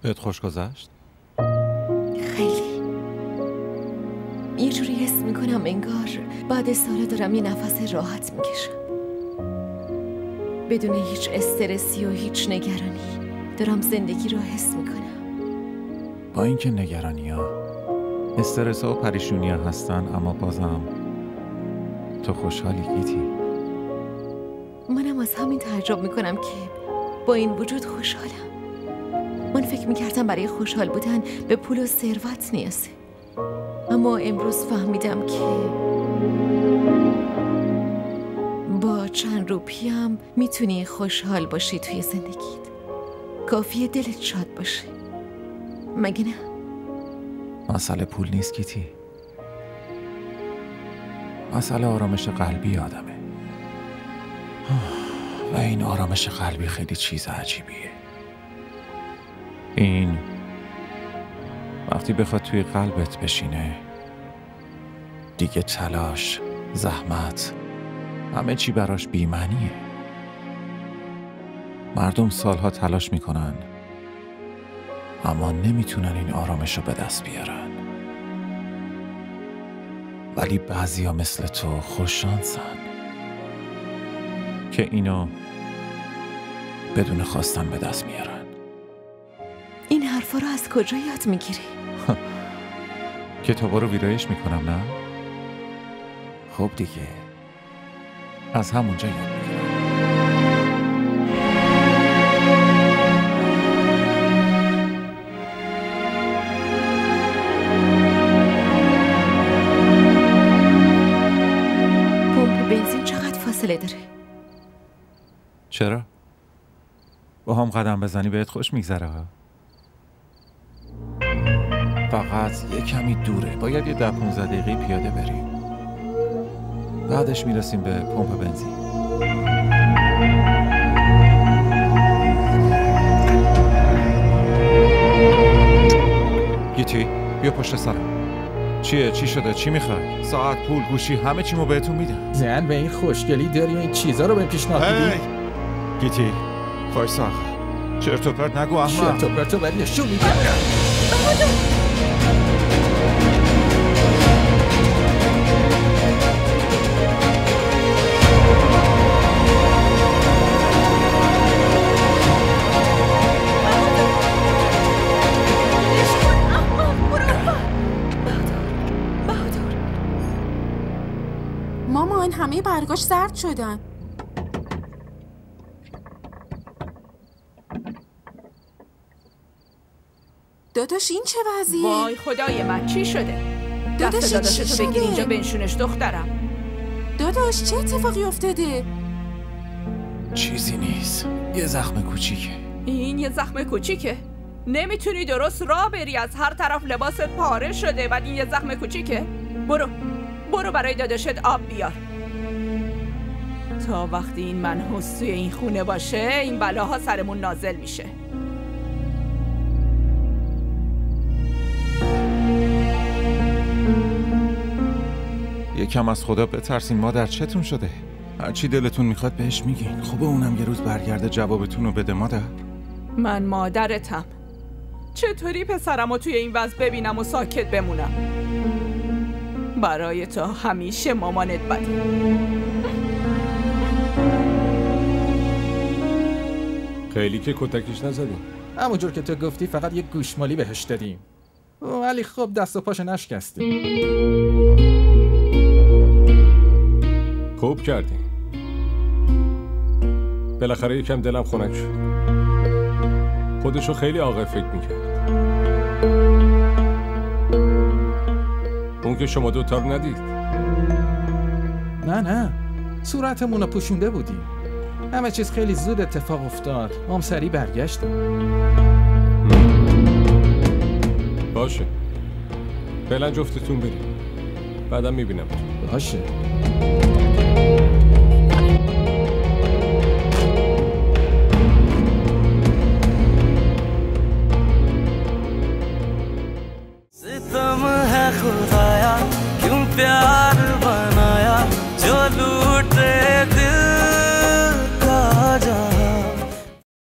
بهت خوش گذشت؟ خیلی. یه جوری حس میکنم انگار بعد سالا دارم یه نفس راحت میکشم، بدون هیچ استرسی و هیچ نگرانی دارم زندگی رو حس میکنم. با اینکه نگرانی ها، استرس ها و پریشونی ها هستن، اما بازم تو خوشحالی گیتی. منم از همین تعجب میکنم که با این وجود خوشحالم. من فکر میکردم برای خوشحال بودن به پول و ثروت نیازه، اما امروز فهمیدم که با چند روپیه هم میتونی خوشحال باشی توی زندگیت. کافیه دلت شاد باشه، مگه نه؟ مسئله پول نیست گیتی، مسئله آرامش قلبی آدمه. و این آرامش قلبی خیلی چیز عجیبیه. این وقتی بخواد توی قلبت بشینه، دیگه تلاش، زحمت، همه چی براش بی‌معنیه. مردم سالها تلاش میکنن اما نمیتونن این آرامش رو به دست بیارن، ولی بعضیا مثل تو خوششانسن که اینو بدون خواستن به دست میارن. این حرفا رو از کجا یاد میگیری؟ کتابا رو ویرایش میکنم نه؟ خب دیگه از همونجا یاد میگیرم. پمپ بنزین چقدر فاصله داره؟ چرا؟ با هم قدم بزنی بهت خوش میگذره ها. فقط یه کمی دوره، باید یه 10-15 دقیقه پیاده بریم، بعدش میرسیم به پمپ بنزین. گیتی بیا پشت سرم. چیه؟ چی شده؟ چی میخوای؟ ساعت، پول، گوشی، همه چیمو بهتون میدم. زن به این خوشگلی داری و این چیزا رو به پیشنهاد میدی؟ گیتی وایسا آخه. چرت و پرت نگو احمد. چرت و پرت ولی نشون میدی. مامان همه برگاش زرد شدن. داداش این چه وضعیه؟ وای خدای من چی شده؟ داداش دست چی داداشتو بگیر شده؟ اینجا بنشونش دخترم. داداش چه اتفاقی افتاده؟ چیزی نیست، یه زخم کوچیکه. این یه زخم کوچیکه؟ نمیتونی درست راه بری، از هر طرف لباست پاره شده، بعد این یه زخم کوچیکه؟ برو برای داداشت آب بیار. تا وقتی این منحوس توی این خونه باشه این بلاها سرمون نازل میشه. یکم از خدا بترسین. مادر چتون شده؟ هرچی دلتون میخواد بهش میگین. خوبه اونم یه روز برگرده جوابتون رو بده. مادر من مادرتم، چطوری پسرمو توی این وضع ببینم و ساکت بمونم؟ برای تو همیشه مامانت بده. خیلی که کتکش نزدیم. همونجور که تو گفتی فقط یه گوشمالی بهش دادیم، ولی خب دست و پاشو نشکستیم. خوب کردی. بالاخره یکم دلم خنک شد. خودشو خیلی عاقل فکر میکرد. اون که شما دوتا رو ندید. نه صورتمون رو پوشونده بودیم. همه چیز خیلی زود اتفاق افتاد. ما هم سریع برگشتیم. باشه فعلا جفتتون بریم، بعدم میبینم. باشه.